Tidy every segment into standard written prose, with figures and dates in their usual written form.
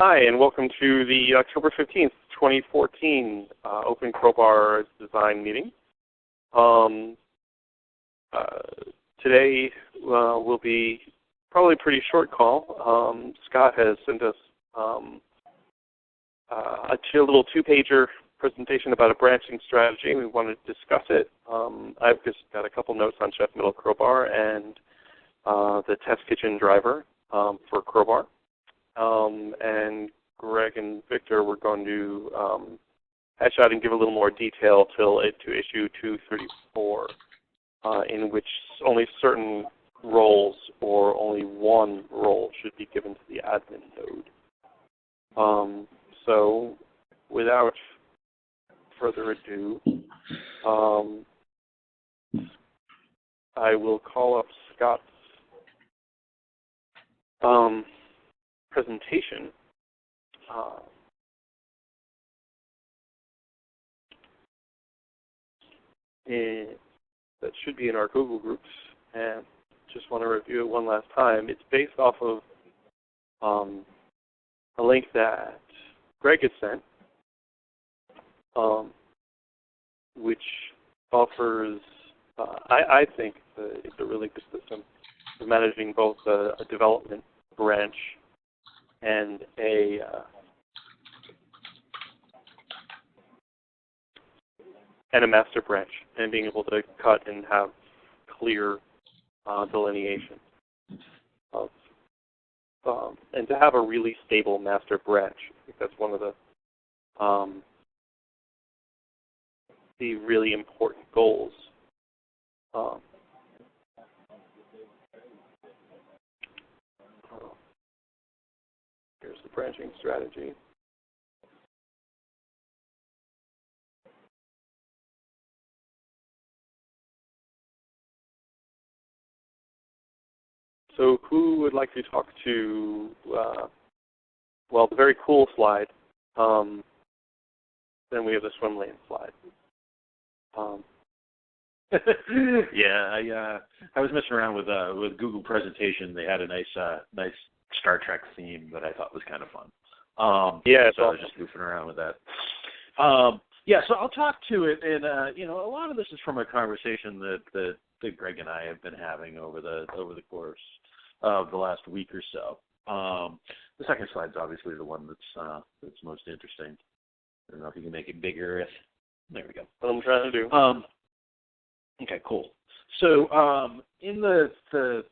Hi, and welcome to the October 15th, 2014 OpenCrowbar design meeting. Today will be probably a pretty short call. Scott has sent us a little two-pager presentation about a branching strategy. We want to discuss it. I've just got a couple notes on Chef Middle Crowbar and the test kitchen driver for Crowbar. And Greg and Victor were going to hash out and give a little more detail to issue 234, in which only certain roles or only one role should be given to the admin node. So without further ado, I will call up Scott's presentation. That should be in our Google Groups, and just want to review it one last time. It's based off of a link that Greg had sent, which offers, I think, it's a really good system for managing both a development branch and a master branch, and being able to cut and have clear delineation of, and to have a really stable master branch. I think that's one of the really important goals. Here's the branching strategy. So who would like to talk to, well, the very cool slide. Then we have the swim lane slide. Yeah, I was messing around with Google Presentation. They had a nice Star Trek theme that I thought was kind of fun. Yeah, so I was just goofing around with that. Yeah, so I'll talk to it, and a lot of this is from a conversation that Greg and I have been having over the course of the last week or so. The second slide is obviously the one that's most interesting. I don't know if you can make it bigger. There we go. What I'm trying to do. Okay, cool. So in the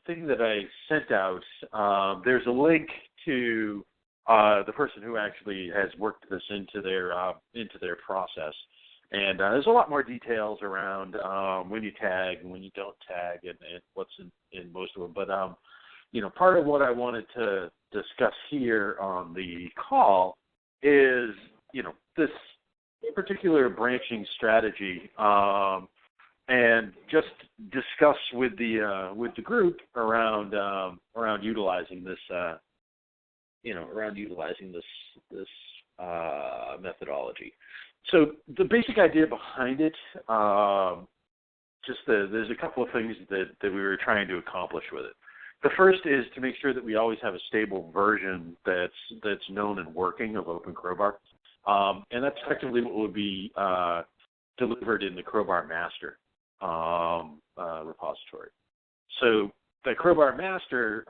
thing that I sent out, there's a link to the person who actually has worked this into their process, and there's a lot more details around when you tag and when you don't tag, and what's in most of them. But part of what I wanted to discuss here on the call is this particular branching strategy. And just discuss with the group around utilizing this methodology. So the basic idea behind it, there's a couple of things that we were trying to accomplish with it. The first is to make sure that we always have a stable version that's known and working of OpenCrowbar, and that's effectively what would be delivered in the Crowbar master repository. So the Crowbar master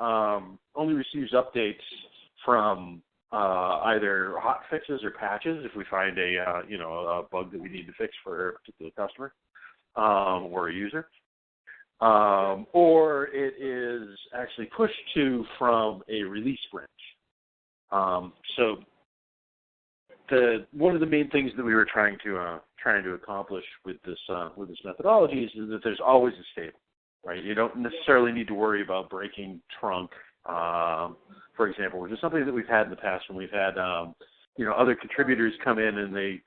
only receives updates from either hot fixes or patches if we find a bug that we need to fix for a particular customer or a user, or it is actually pushed to from a release branch. So one of the main things that we were trying to accomplish with this methodology is that there's always a stable, right? You don't necessarily need to worry about breaking trunk, for example, which is something that we've had in the past when we've had other contributors come in and they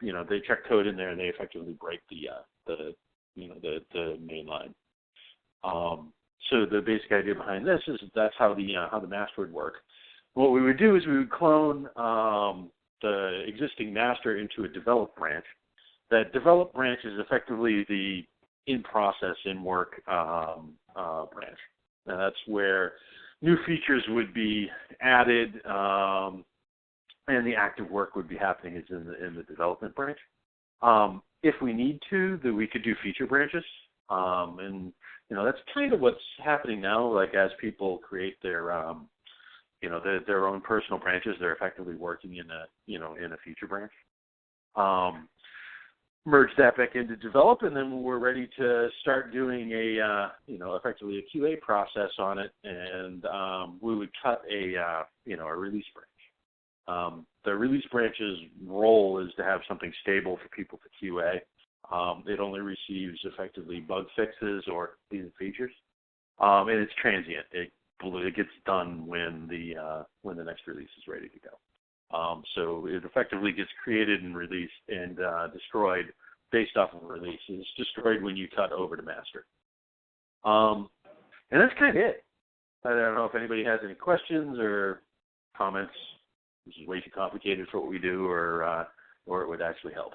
check code in there and they effectively break the main line. So the basic idea behind this is that's how the master would work. What we would do is we would clone the existing master into a develop branch. That develop branch is effectively the in-process, in-work branch. And that's where new features would be added, and the active work would be happening is in the development branch. If we need to, then we could do feature branches, and that's kind of what's happening now. Like as people create their their own personal branches, they're effectively working in a feature branch. Merge that back into develop, and then we're ready to start doing effectively a QA process on it, and we would cut a release branch. The release branch's role is to have something stable for people to QA. It only receives effectively bug fixes or completed features, and it's transient. It gets done when the next release is ready to go. So it effectively gets created and released and destroyed based off of a release. It's destroyed when you cut over to master. And that's kind of it. I don't know if anybody has any questions or comments. This is way too complicated for what we do, or it would actually help.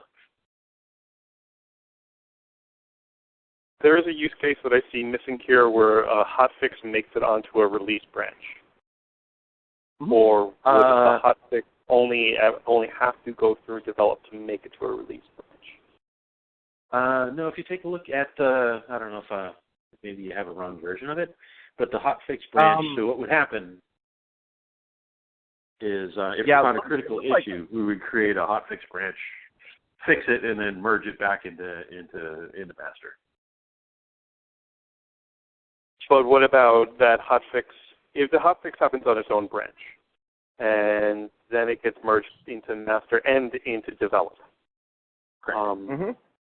There is a use case that I see missing here where a hotfix makes it onto a release branch. Or would the hotfix only have to go through develop to make it to a release branch? No, if you take a look at I don't know if maybe you have a wrong version of it, but the hotfix branch. So what would happen is if we found a critical issue, we would create a hotfix branch, fix it, and then merge it back into master. But what about that hotfix? If the hotfix happens on its own branch, and then it gets merged into master and into develop.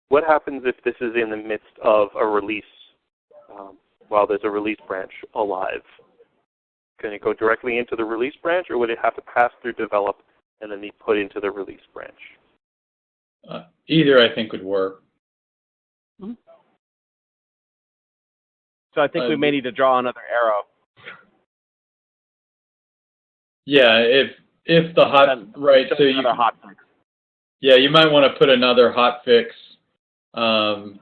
What happens if this is in the midst of a release, while there's a release branch alive? Can it go directly into the release branch, or would it have to pass through develop and then be put into the release branch? Either, I think, would work. So I think we may need to draw another arrow. Yeah, if the so you might want to put another hotfix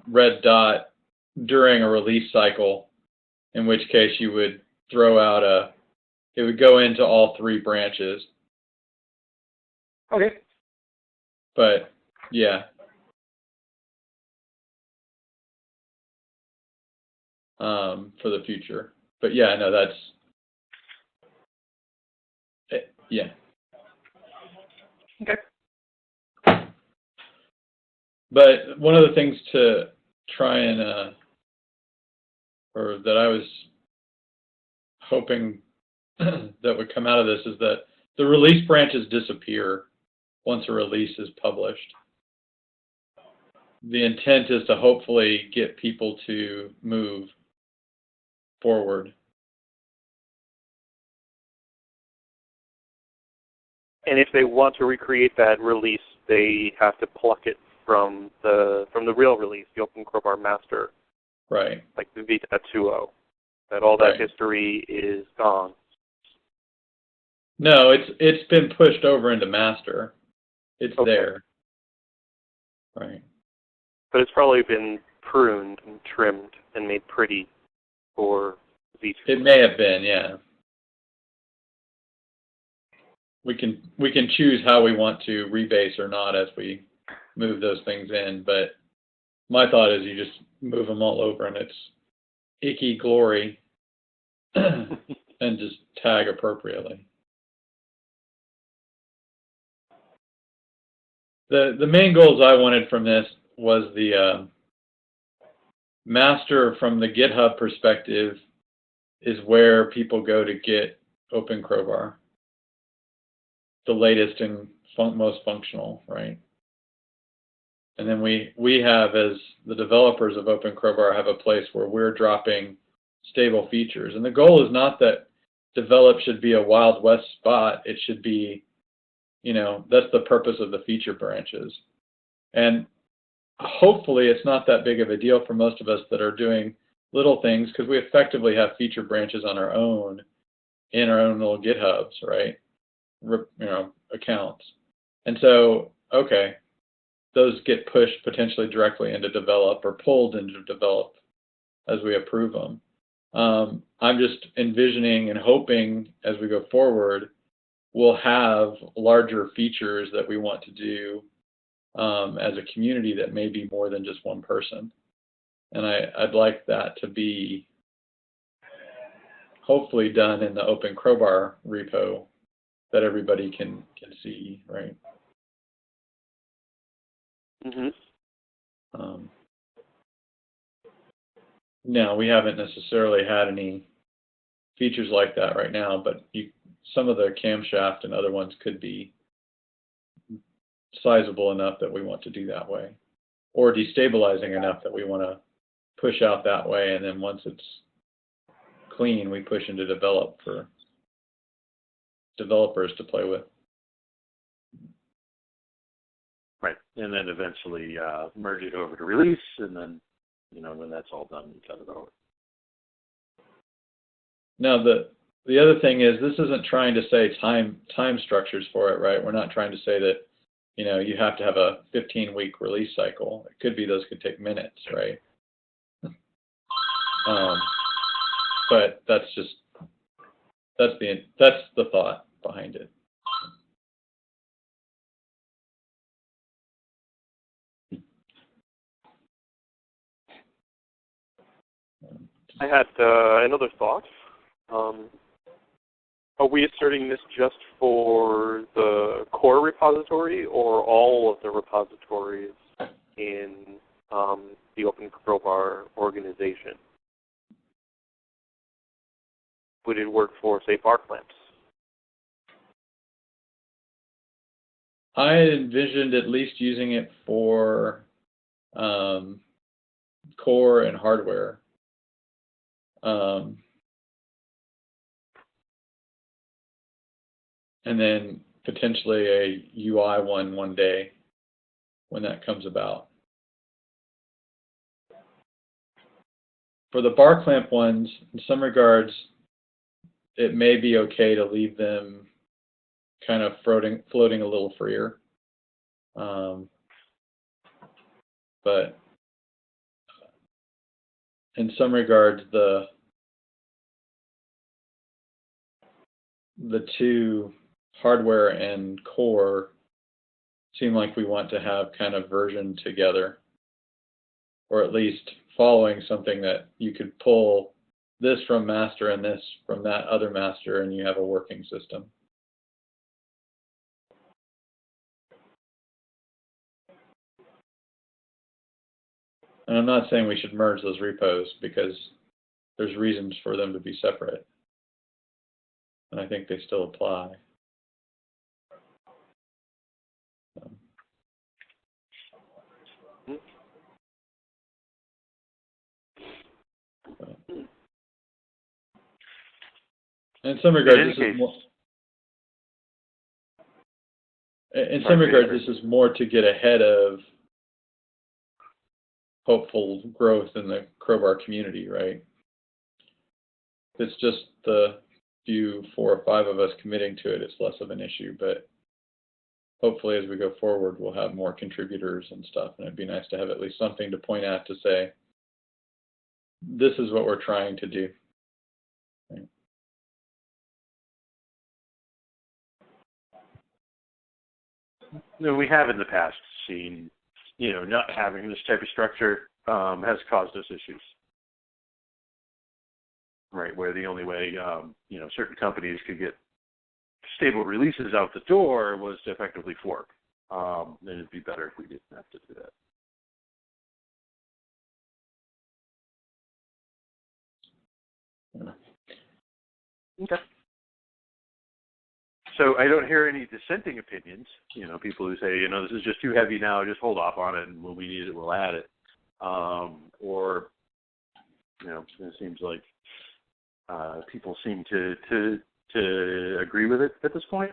red dot during a release cycle, in which case you would throw out it would go into all three branches. Okay. But yeah. For the future. But yeah, no, that's yeah. Okay. But one of the things to try and or that I was hoping that would come out of this is that the release branches disappear once a release is published. The intent is to hopefully get people to move forward. And if they want to recreate that release, they have to pluck it from the real release, the OpenCrowbar master. Right. Like the V.2.0. That all that history is gone. No, it's been pushed over into master. It's there. Right. But it's probably been pruned and trimmed and made pretty for V2. It may have been, yeah. We can choose how we want to rebase or not as we move those things in, but my thought is you just move them all over and it's icky glory and just tag appropriately. The main goals I wanted from this was the master from the GitHub perspective is where people go to get OpenCrowbar, the latest and most functional, right? And then we have, as the developers of OpenCrowbar, have a place where we're dropping stable features. And the goal is not that develop should be a Wild West spot. It should be, that's the purpose of the feature branches. And hopefully it's not that big of a deal for most of us that are doing little things, because we effectively have feature branches on our own, in our own little GitHubs, right? Accounts. And so, okay, those get pushed potentially directly into develop or pulled into develop as we approve them. I'm just envisioning and hoping as we go forward we'll have larger features that we want to do as a community that may be more than just one person. And I'd like that to be hopefully done in the OpenCrowbar repo that everybody can see, right? Now, we haven't necessarily had any features like that right now, but some of the camshaft and other ones could be sizable enough that we want to do that way, or destabilizing enough that we want to push out that way, and then once it's clean, we push into develop for developers to play with. Right, and then eventually merge it over to release, and then, when that's all done, we cut it over. Now, the other thing is, this isn't trying to say time structures for it, right? We're not trying to say that, you have to have a 15-week release cycle. It could be those could take minutes, right? But that's the thought behind it. I had another thought. Are we asserting this just for the core repository or all of the repositories in the OpenCrowbar organization? Would it work for, say, bar clamps? I envisioned at least using it for core and hardware. And then potentially a UI one day when that comes about. For the bar clamp ones, in some regards, it may be okay to leave them kind of floating a little freer. But in some regards, the two, hardware and core, seem like we want to have kind of version together, or at least following something that you could pull this from master and this from that other master, and you have a working system. And I'm not saying we should merge those repos, because there's reasons for them to be separate. And I think they still apply. In some regards, this is more to get ahead of hopeful growth in the Crowbar community, right? It's just the few 4 or 5 of us committing to it, it's less of an issue, but hopefully as we go forward, we'll have more contributors and stuff, and it'd be nice to have at least something to point at to say, this is what we're trying to do. Right? We have in the past seen, not having this type of structure has caused us issues. Right, where the only way, certain companies could get stable releases out the door was to effectively fork. Then it'd be better if we didn't have to do that. Okay. So I don't hear any dissenting opinions. People who say, this is just too heavy now, just hold off on it, and when we need it, we'll add it. Or, it seems like people seem to agree with it at this point.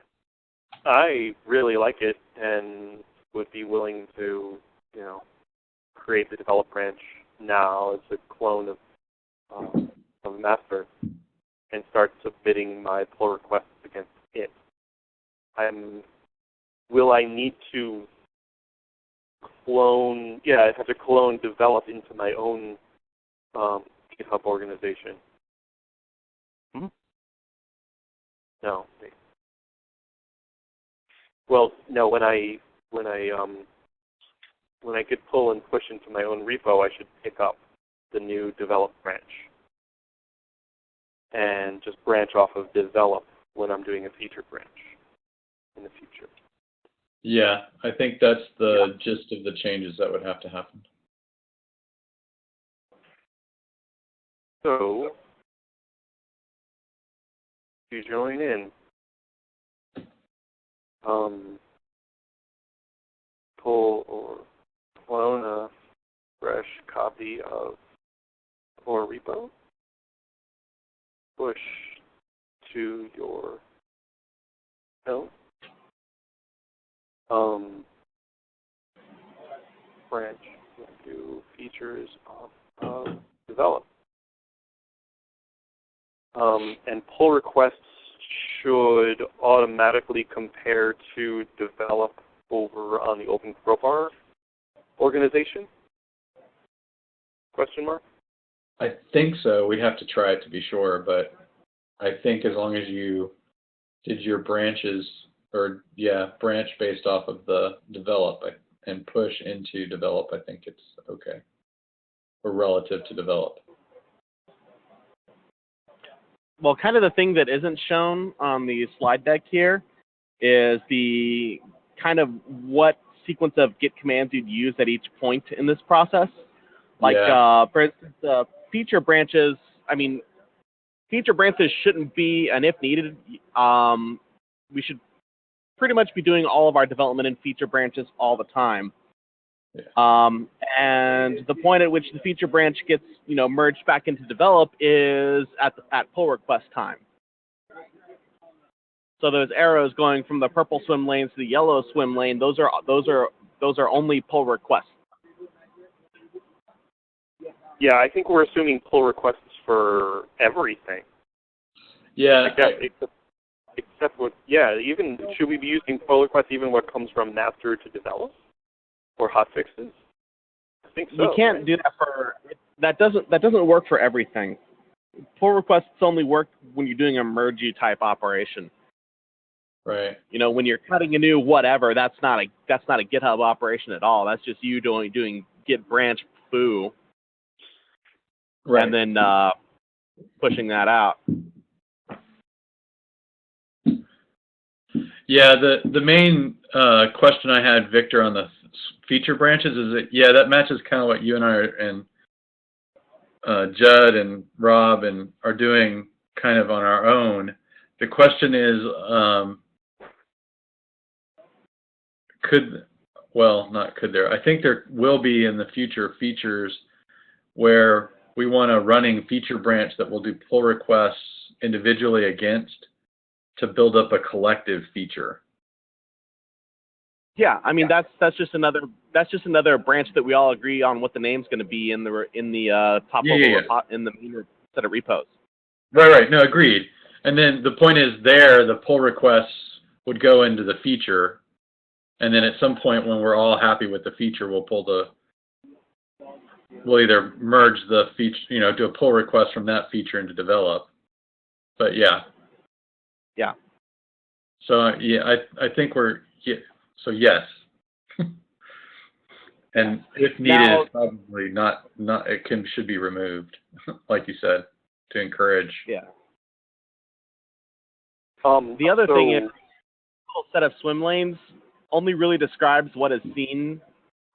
I really like it and would be willing to, create the develop branch now as a clone of master and start submitting my pull requests against it. Will I need to clone? Yeah, I have to clone develop into my own GitHub organization. Mm-hmm. No. Well, no, when I could pull and push into my own repo, I should pick up the new develop branch and just branch off of develop when I'm doing a feature branch in the future. Yeah, I think that's the gist of the changes that would have to happen. So, if you join in, pull or clone a fresh copy of core repo, push to your node, branch into features of develop. And pull requests should automatically compare to develop over on the OpenCrowbar organization? Question mark? I think so. We'd have to try it to be sure, but I think as long as you did your branches, or branch based off of the develop and push into develop, I think it's okay. Or relative to develop. Well, kind of the thing that isn't shown on the slide deck here is the kind of what sequence of Git commands you'd use at each point in this process. Like, for instance, feature branches, feature branches shouldn't be an if needed. We should pretty much be doing all of our development in feature branches all the time. Yeah. And the point at which the feature branch gets, merged back into develop is at pull request time. So those arrows going from the purple swim lane to the yellow swim lane, those are only pull requests. Yeah, I think we're assuming pull requests for everything. Yeah. Except what, even, should we be using pull requests even what comes from master to develop? Or hotfixes? I think so. You can't do that that doesn't work for everything. Pull requests only work when you're doing a mergey type operation. Right. When you're cutting a new whatever, that's not a GitHub operation at all. That's just you doing git branch foo. Right. And then pushing that out. Yeah, the main question I had, Victor, on the feature branches is that, that matches kind of what you and I and Judd and Rob are doing kind of on our own. The question is, I think there will be in the future features where we want a running feature branch that will do pull requests individually against to build up a collective feature. Yeah, that's just another branch that we all agree on what the name's going to be in the top level in the main set of repos. Right. No, agreed. And then the point is the pull requests would go into the feature, and then at some point when we're all happy with the feature, we'll either merge the feature, do a pull request from that feature into develop. But yeah. So I think so yes. And if needed, it's probably not should be removed, like you said, to encourage. Yeah. The other thing is, the whole set of swim lanes only really describes what is seen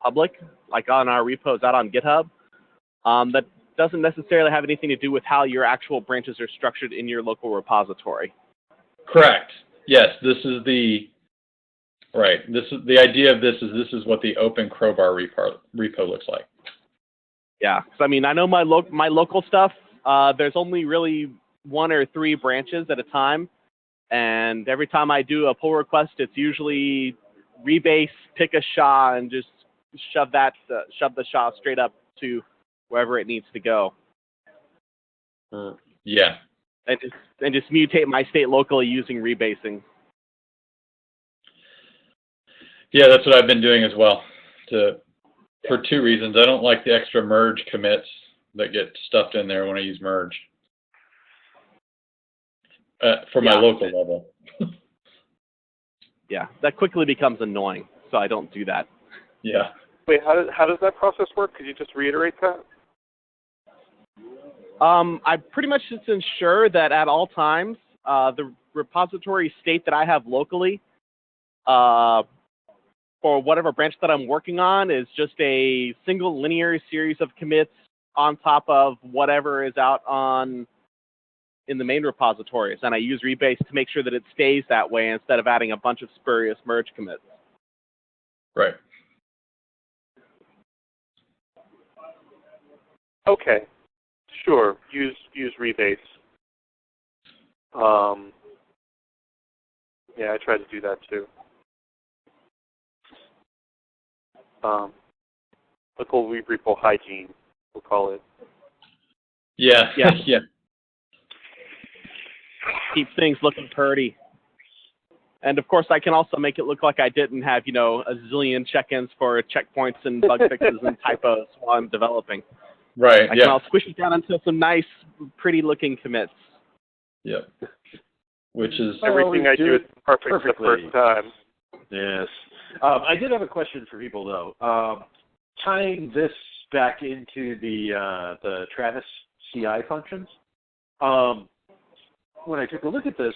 public, like on our repos out on GitHub. That doesn't necessarily have anything to do with how your actual branches are structured in your local repository. Correct. Yes, this is the idea of this is what the OpenCrowbar repo looks like. Yeah, because I know my local stuff. There's only really 1 or 3 branches at a time, and every time I do a pull request, it's usually rebase, pick a SHA, and just shove the SHA straight up to wherever it needs to go. Yeah. And just mutate my state locally using rebasing. Yeah, that's what I've been doing as well. For 2 reasons. I don't like the extra merge commits that get stuffed in there when I use merge. For my local level. yeah, that quickly becomes annoying, so I don't do that. Yeah. Wait, how does that process work? Could you just reiterate that? I pretty much just ensure that at all times, the repository state that I have locally for whatever branch that I'm working on is just a single linear series of commits on top of whatever is out in the main repositories, and I use rebase to make sure that it stays that way instead of adding a bunch of spurious merge commits. Right. Okay. Sure. Use rebase. Yeah, I try to do that too. Local repo hygiene, we'll call it. Yeah. Yeah. Yeah. Keep things looking pretty. And of course, I can also make it look like I didn't have, a zillion check-ins for checkpoints and bug fixes and typos while I'm developing. Right. I can all squish it down into some nice, pretty-looking commits. Yep. Which is everything I do is perfect perfectly. the first time. Yes. I did have a question for people though. Tying this back into the Travis CI functions. When I took a look at this,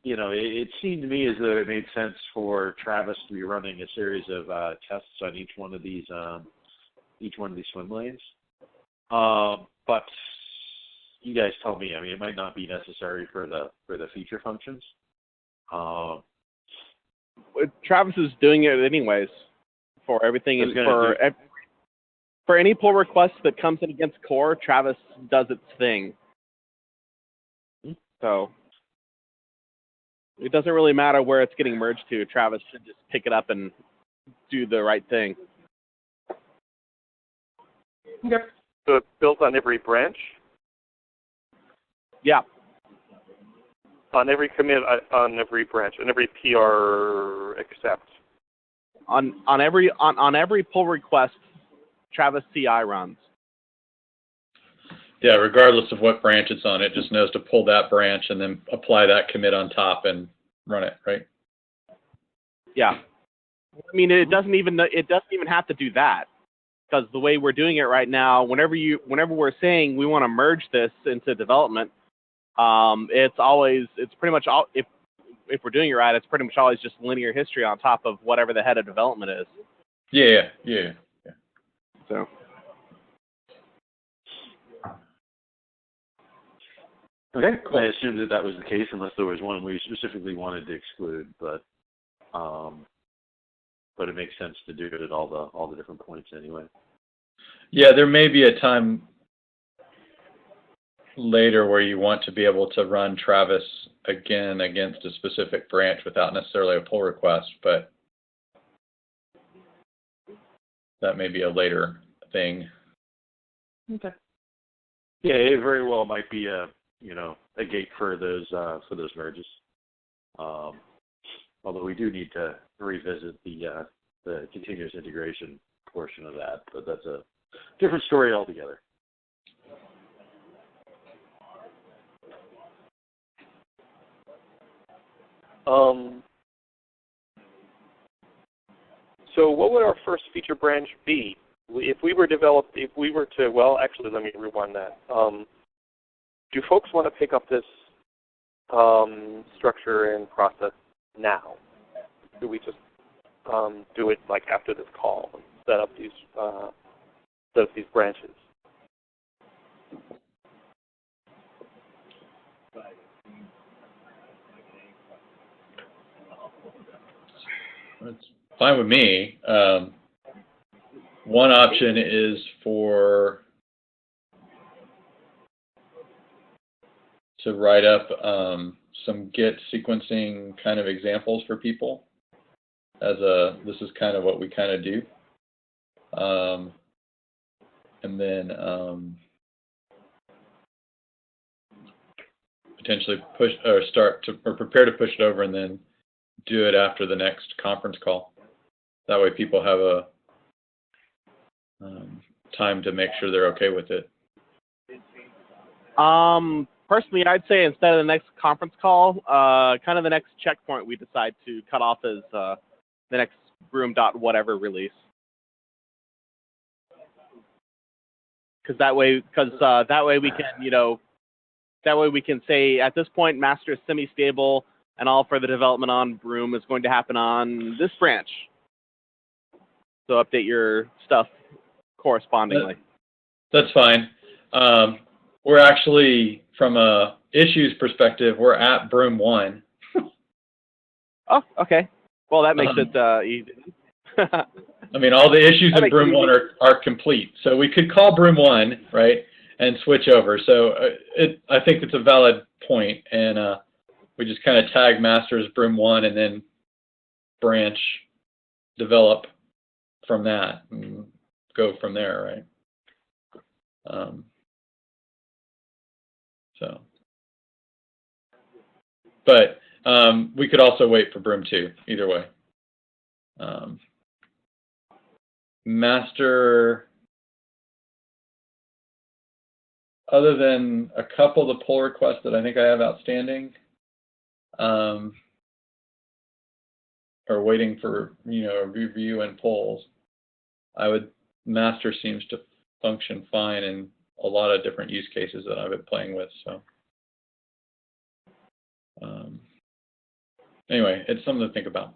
it seemed to me as though it made sense for Travis to be running a series of tests on each one of these swim lanes. But you guys tell me. I mean, it might not be necessary for the feature functions. Travis is doing it anyways for everything, and for any pull request that comes in against core, Travis does its thing. So it doesn't really matter where it's getting merged to. Travis should just pick it up and do the right thing. Okay. So it's built on every branch? Yeah. On every commit, on every branch, on every PR accept. On every pull request, Travis CI runs. Yeah, regardless of what branch it's on, it just knows to pull that branch and then apply that commit on top and run it, right? Yeah. I mean, it doesn't even have to do that, because the way we're doing it right now, whenever we're saying we want to merge this into development, it's pretty much all, if we're doing it right, it's pretty much always just linear history on top of whatever the head of development is. Yeah. So. Okay, cool. I assumed that was the case, unless there was one we specifically wanted to exclude, but it makes sense to do it at all the different points anyway. Yeah, there may be a time later where you want to be able to run Travis again against a specific branch without necessarily a pull request, but that may be a later thing. Okay. Yeah, it very well might be a gate for those merges. Although we do need to revisit the continuous integration portion of that, but that's a different story altogether. So what would our first feature branch be? If we were to, well, actually, let me rewind that. Do folks want to pick up this structure and process now? Do we just do it like after this call and set up these branches? It's fine with me. One option is to write up some Git sequencing kind of examples for people. This is kind of what we kind of do, and then potentially push or prepare to push it over, and then do it after the next conference call. That way, people have a time to make sure they're okay with it. personally, I'd say instead of the next conference call, kind of the next checkpoint we decide to cut off is the next broom.whatever release. Because that way we can, that way we can say at this point master is semi-stable and all further development on broom is going to happen on this branch. So update your stuff correspondingly. That's fine. We're actually, from a issues perspective, we're at broom 1. Oh, okay. Well, that makes it easy. I mean, all the issues in broom 1 are complete. So we could call broom 1, right, and switch over. So I think it's a valid point, and we just kind of tag master as broom 1 and then branch develop from that and go from there, right? But we could also wait for broom 2, either way. Master, other than a couple of the pull requests that I think I have outstanding, or waiting for review and polls, master seems to function fine in a lot of different use cases that I've been playing with. So anyway, it's something to think about.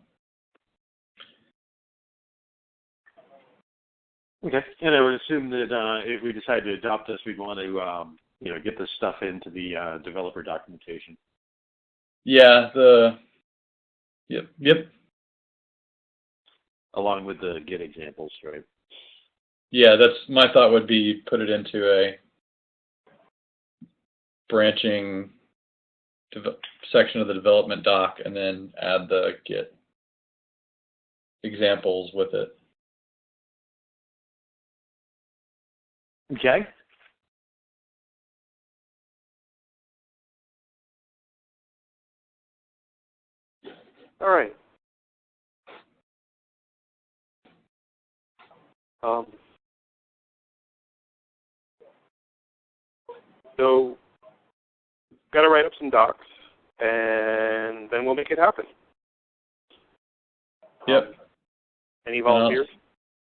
Okay, and I would assume that if we decide to adopt this, we'd want to get this stuff into the developer documentation. Yeah. Yep. Along with the Git examples, right? Yeah, that's my thought. Would be put it into a branching section of the development doc, and then add the Git examples with it. Okay. All right. So, got to write up some docs, and then we'll make it happen. Yep. Any volunteers?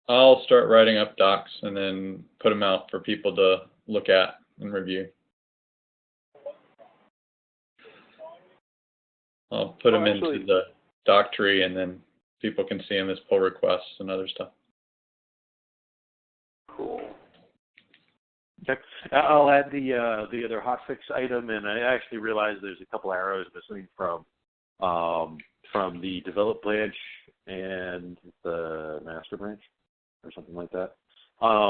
I'll start writing up docs and then put them out for people to look at and review. I'll put them into the doc tree, and then people can see them as pull requests and other stuff. Cool. Okay. I'll add the other hotfix item, and I actually realized there's a couple arrows missing from the develop branch and the master branch, or something like that.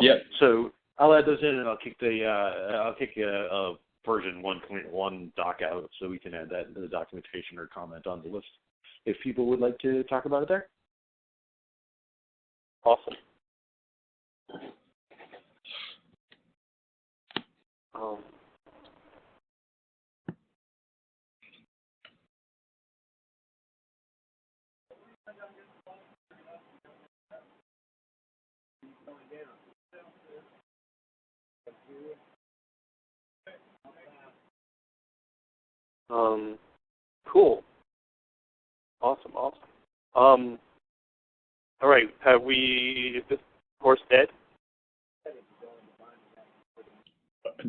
Yep. So I'll add those in, and I'll kick a version 1.1 doc out, so we can add that into the documentation or comment on the list if people would like to talk about it there. Awesome. Cool. Awesome. All right. Is this horse dead?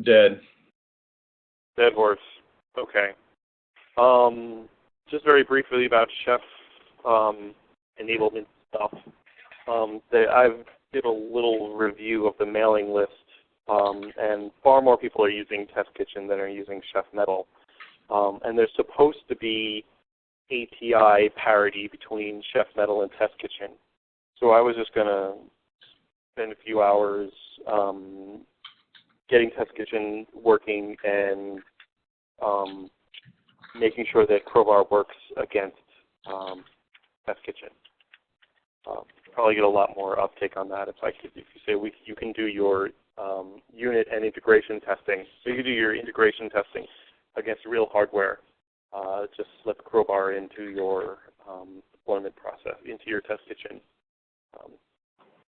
Dead. Dead horse. Okay. Just very briefly about Chef enablement stuff. I've did a little review of the mailing list, and far more people are using Test Kitchen than are using Chef Metal. And there's supposed to be API parity between Chef Metal and Test Kitchen. So I was just going to spend a few hours getting Test Kitchen working and making sure that Crowbar works against Test Kitchen. Probably get a lot more uptake on that if you say you can do your unit and integration testing. So you can do your integration testing against real hardware. Just slip Crowbar into your deployment process, into your Test Kitchen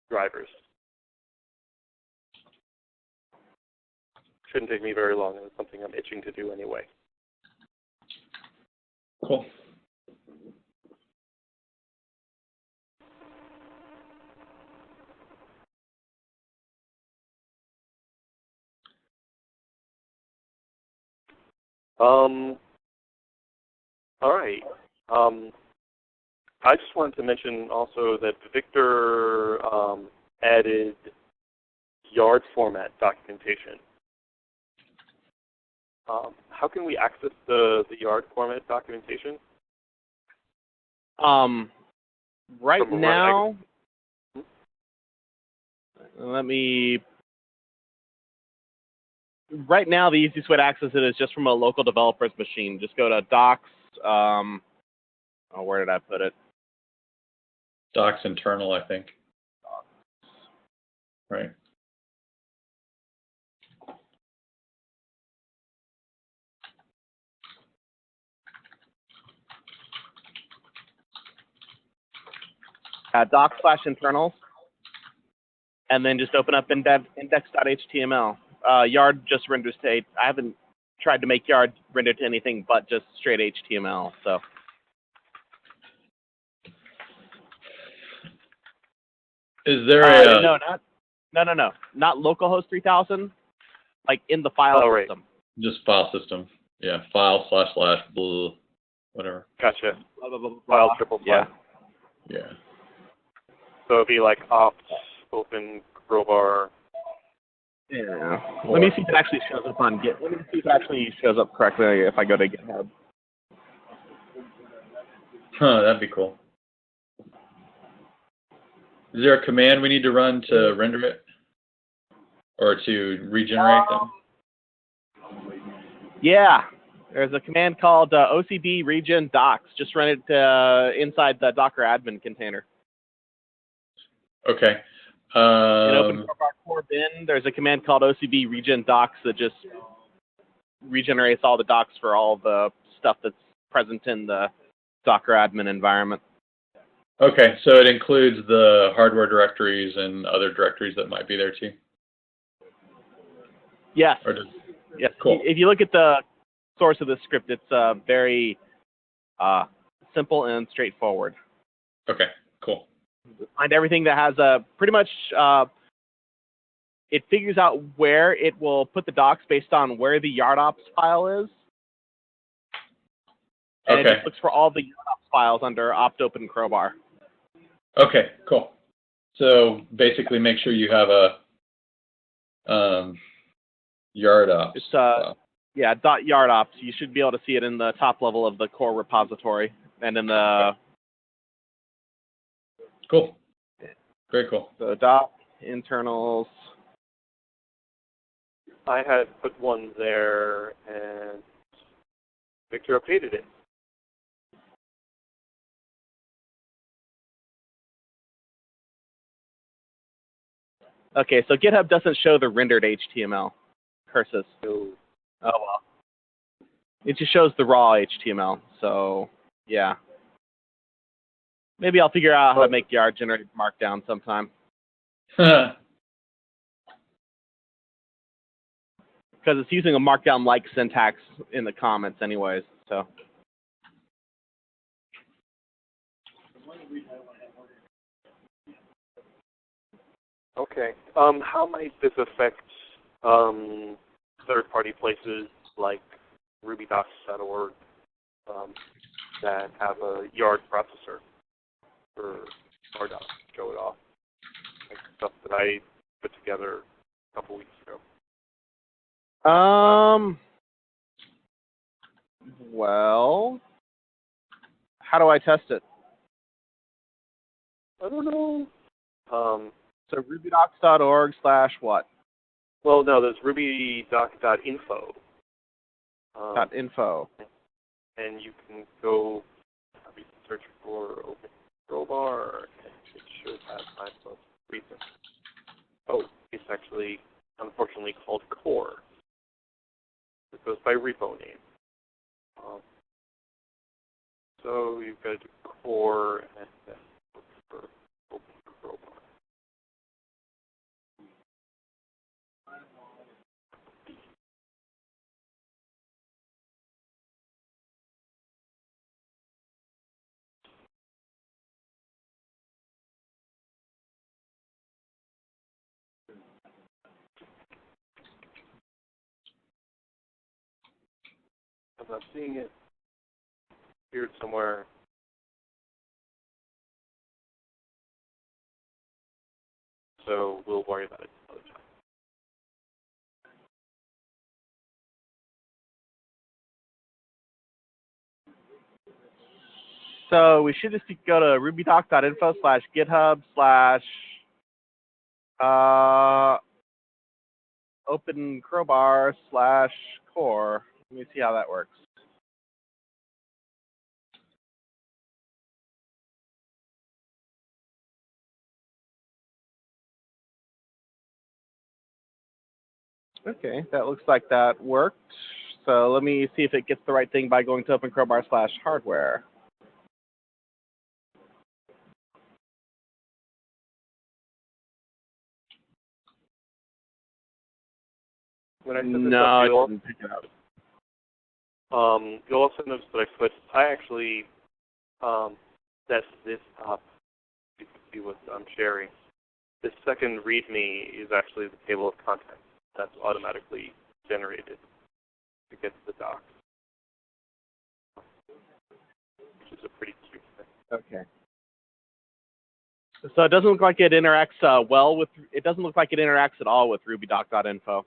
drivers. shouldn't take me very long, and it's something I'm itching to do anyway. Cool. All right. I just wanted to mention also that Victor added yard format documentation. How can we access the yard format documentation? Right From now, let me. Right now, the easiest way to access it is just from a local developer's machine. Just go to docs. Where did I put it? Docs internal, I think. Right. Docs/internals, and then just open up index.html. Yard just renders to. I haven't tried to make Yard render to anything but just straight HTML. So. Is there a no, not localhost 3000, like in the file system. Just file system? Yeah, file / blah, whatever. Gotcha. Blah, blah, blah, blah. File triple Yeah. Yeah. So it'd be like opt, open, crowbar. Yeah. Let me see if it actually shows up on Git. Let me see if it actually shows up correctly if I go to GitHub. Huh, that'd be cool. Is there a command we need to run to render it? Or to regenerate them? Yeah. There's a command called ocd regen docs. Just run it inside the Docker admin container. Okay. In OpenCrowbar core bin, there's a command called ocd regen docs that just regenerates all the docs for all the stuff that's present in the Docker admin environment. Okay, so it includes the hardware directories and other directories that might be there too? Yes. Yes. Cool. If you look at the source of the script, it's very simple and straightforward. Okay, cool. Find everything that has a pretty much, it figures out where it will put the docs based on where the yardops file is. And Okay. it just looks for all the yardops files under opt open crowbar. Okay, cool. So basically make sure you have a yardops. It's yeah, .yardops. You should be able to see it in the top level of the core repository and in the Cool. Very cool. the doc internals. I had put one there, and Victor updated it. Okay, so GitHub doesn't show the rendered HTML. Curses. So, Oh well. It just shows the raw HTML. So yeah. Maybe I'll figure out how to make Yard generate Markdown sometime. Because it's using a Markdown-like syntax in the comments anyways, so. okay. How might this affect third-party places like rubydocs.org that have a Yard processor for RDocs? Show it off. Like stuff that I put together a couple weeks ago. Well, how do I test it? I don't know. So rubydocs.org/what? Well, no, there's rubydoc.info. .info. And you can go search for OpenCrowbar, and it should have my most recent. Oh, it's actually, unfortunately, called Core. It goes by repo name. So you've got to do Core and then look for OpenCrowbar. I'm not seeing it. Appeared somewhere. So we'll worry about it another time. So we should just go to rubydoc.info/github/ OpenCrowbar/core. Let me see how that works. Okay, that looks like that worked. So let me see if it gets the right thing by going to OpenCrowbar/hardware. When I set this No, up, it didn't pick it up. you'll also notice that I actually set this up. You can see what I'm sharing. This second README is actually the table of contents that's automatically generated to get to the docs, which is a pretty cute thing. Okay. So it doesn't look like it interacts well with. It doesn't look like it interacts at all with rubydoc.info.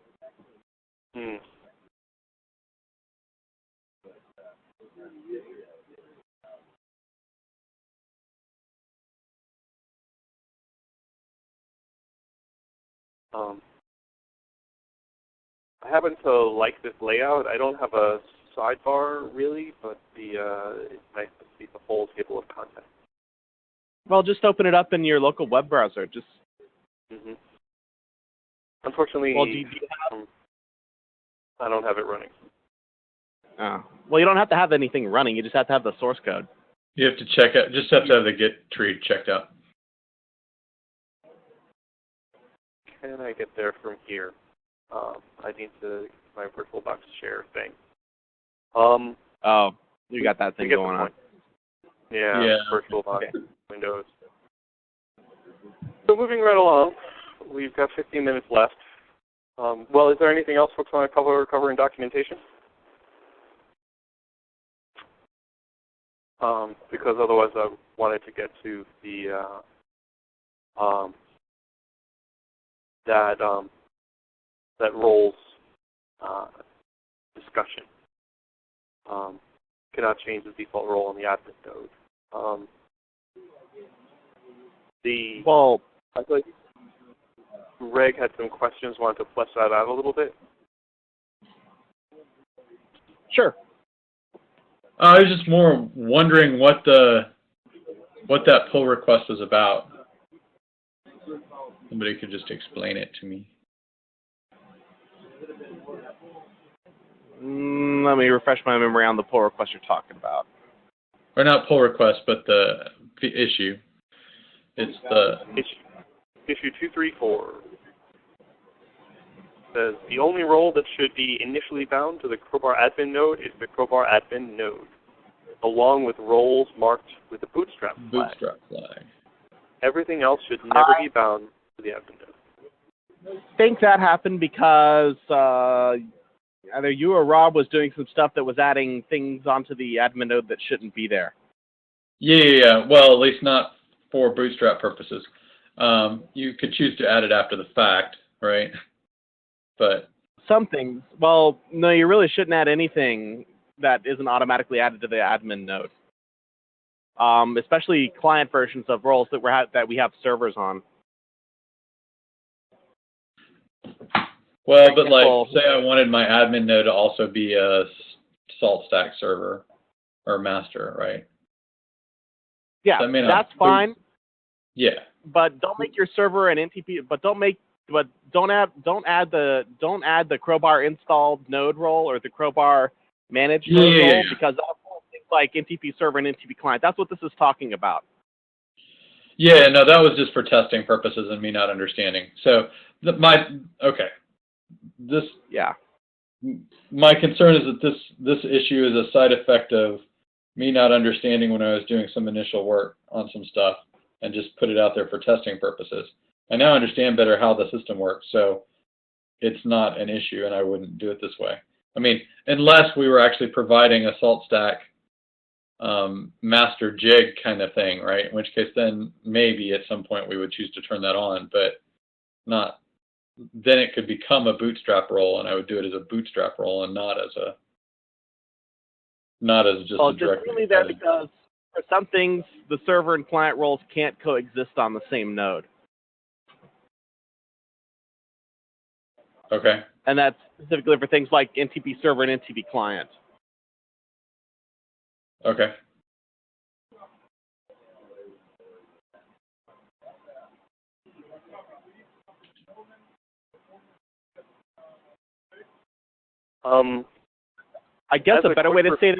I happen to like this layout. I don't have a sidebar really, but it's nice to see the whole table of contents. Well, just open it up in your local web browser. Just. Mm-hmm. Unfortunately, Well, do you have? I don't have it running. Oh. Well, you don't have to have anything running. You just have to have the source code. You have to check out. Just have to have the Git tree checked out. Can I get there from here? I need to my VirtualBox share thing. Oh, you got that thing going on. Yeah. VirtualBox, okay. Windows. So moving right along, we've got 15 minutes left. Well, is there anything else folks want to cover in documentation? Because otherwise I wanted to get to the that roles discussion. Cannot change the default role on the admin node. I feel like Greg had some questions, wanted to flesh that out a little bit. Sure. I was just more wondering what that pull request was about. Somebody could just explain it to me. Let me refresh my memory on the pull request you're talking about. Or not pull request, but the issue. It's the issue 234. Says the only role that should be initially bound to the Crowbar admin node is the Crowbar admin node, along with roles marked with the bootstrap flag. Everything else should never be bound to the admin node. I think that happened because either you or Rob was doing some stuff that was adding things onto the admin node that shouldn't be there. Yeah. Well, at least not for bootstrap purposes. You could choose to add it after the fact, right? But some things. Well, no, you really shouldn't add anything that isn't automatically added to the admin node. Especially client versions of roles that we have servers on. Well, but like, say I wanted my admin node to also be a salt stack server or master, right? Yeah, so that's fine. Yeah. But don't make your server an NTP. But don't add the Crowbar installed node role or the Crowbar managed node role because that's things like NTP server and NTP client. That's what this is talking about. Yeah, no, that was just for testing purposes and me not understanding. So my concern is that this issue is a side effect of me not understanding when I was doing some initial work on some stuff and just put it out there for testing purposes. I now understand better how the system works, so it's not an issue and I wouldn't do it this way. I mean, unless we were actually providing a salt stack master jig kind of thing, right? In which case then maybe at some point we would choose to turn that on, but not, then it could become a bootstrap role, and I would do it as a bootstrap role and not as just a direct. It's really there because for some things, the server and client roles can't coexist on the same node. Okay. And that's specifically for things like NTP server and NTP client. Okay. I guess a better way to say it,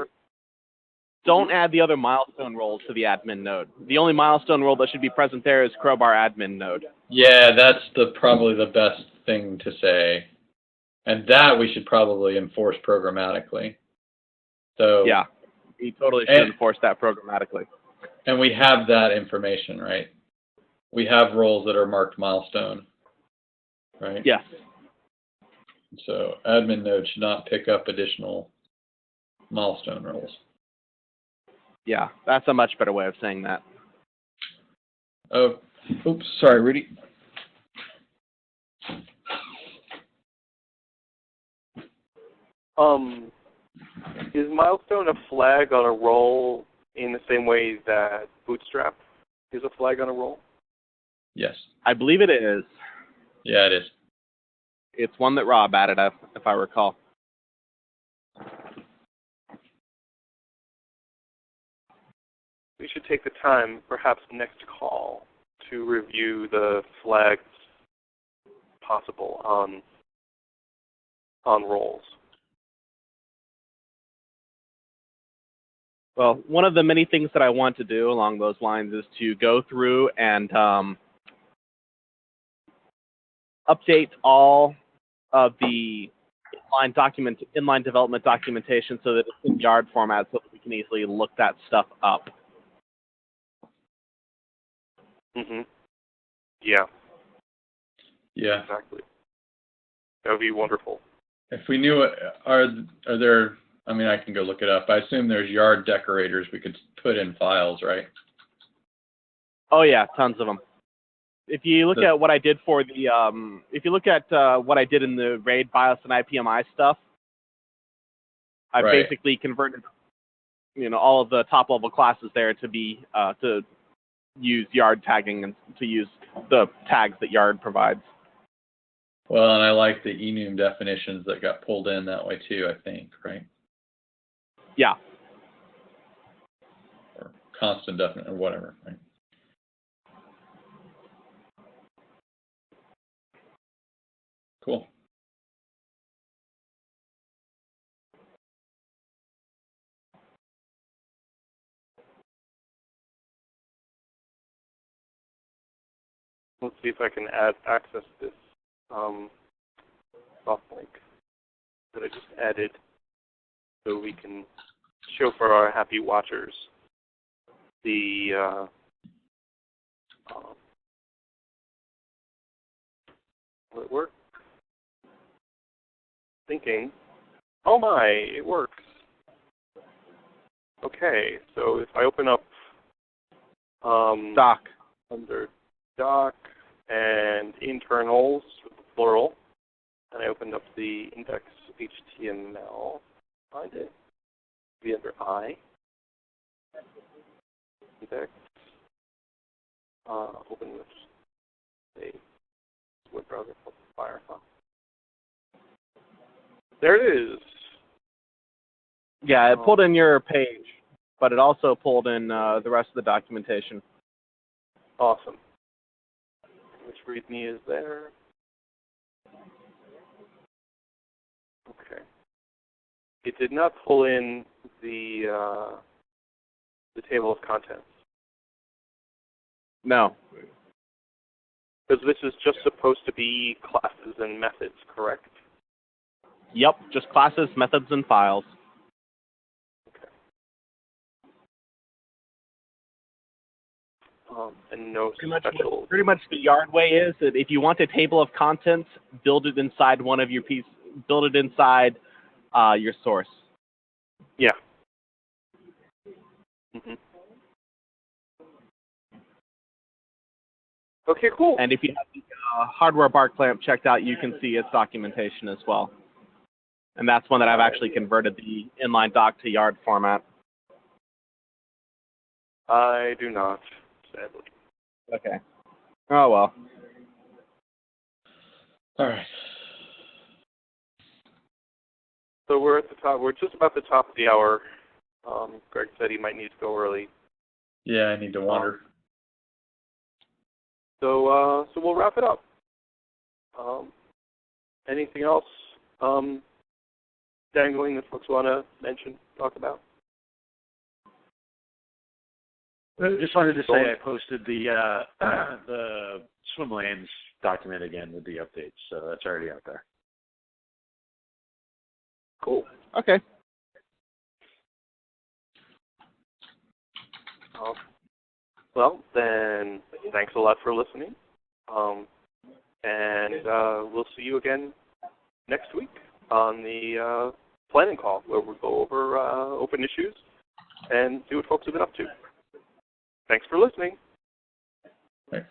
don't add the other milestone roles to the admin node. The only milestone role that should be present there is Crowbar admin node. Yeah, that's probably the best thing to say. And that we should probably enforce programmatically. So yeah, we totally should enforce that programmatically. And we have that information, right? We have roles that are marked milestone, right? Yes. So admin node should not pick up additional milestone roles. Yeah, that's a much better way of saying that. Oh, oops, sorry, Rudy. Is milestone a flag on a role in the same way that bootstrap is a flag on a role? Yes. I believe it is. Yeah, it is. It's one that Rob added, if I recall. We should take the time, perhaps next call, to review the flags possible on roles. Well, one of the many things that I want to do along those lines is to go through and update all of the inline development documentation so that it's in Yard format so that we can easily look that stuff up. Mm-hmm. Yeah. Yeah. Exactly. That would be wonderful. If we knew it, are there, I mean, I can go look it up. I assume there's yard decorators we could put in files, right? Oh yeah, tons of them. If you look at what I did for the, if you look at what I did in the RAID BIOS and IPMI stuff, I basically converted, all of the top level classes there to be to use Yard tagging and to use the tags that Yard provides. Well, and I like the enum definitions that got pulled in that way too, I think, right? Yeah. Or constant definite or whatever, right? Cool. Let's see if I can access this soft link that I just added so we can show for our happy watchers the will it work? Thinking. Oh my, it works. Okay, so if I open up Doc under doc and internals with the plural, and I opened up the index HTML, find it, be under I, index, open with a web browser called Firefox. There it is. Yeah, it pulled in your page, but it also pulled in the rest of the documentation. Awesome. Which README is there? Okay. It did not pull in the table of contents. No. Because this is just supposed to be classes and methods, correct? Yep, just classes, methods, and files. And no special. Pretty much the Yard way is that if you want a table of contents, build it inside one of your pieces. Build it inside your source. Yeah. Mm-hmm. Okay, cool. And if you have the hardware bar clamp checked out, you can see its documentation as well. And that's one that I've actually converted the inline dock to yard format. I do not, sadly. Okay. Oh, well. All right. So we're at the top. We're just about the top of the hour. Greg said he might need to go early. Yeah, I need to wander. So we'll wrap it up. Anything else dangling that folks want to mention, talk about? I just wanted to say I posted the swim lanes document again with the updates, so that's already out there. Cool. Okay. Well, then, thanks a lot for listening. And we'll see you again next week on the planning call, where we'll go over open issues and see what folks have been up to. Thanks for listening. Thanks.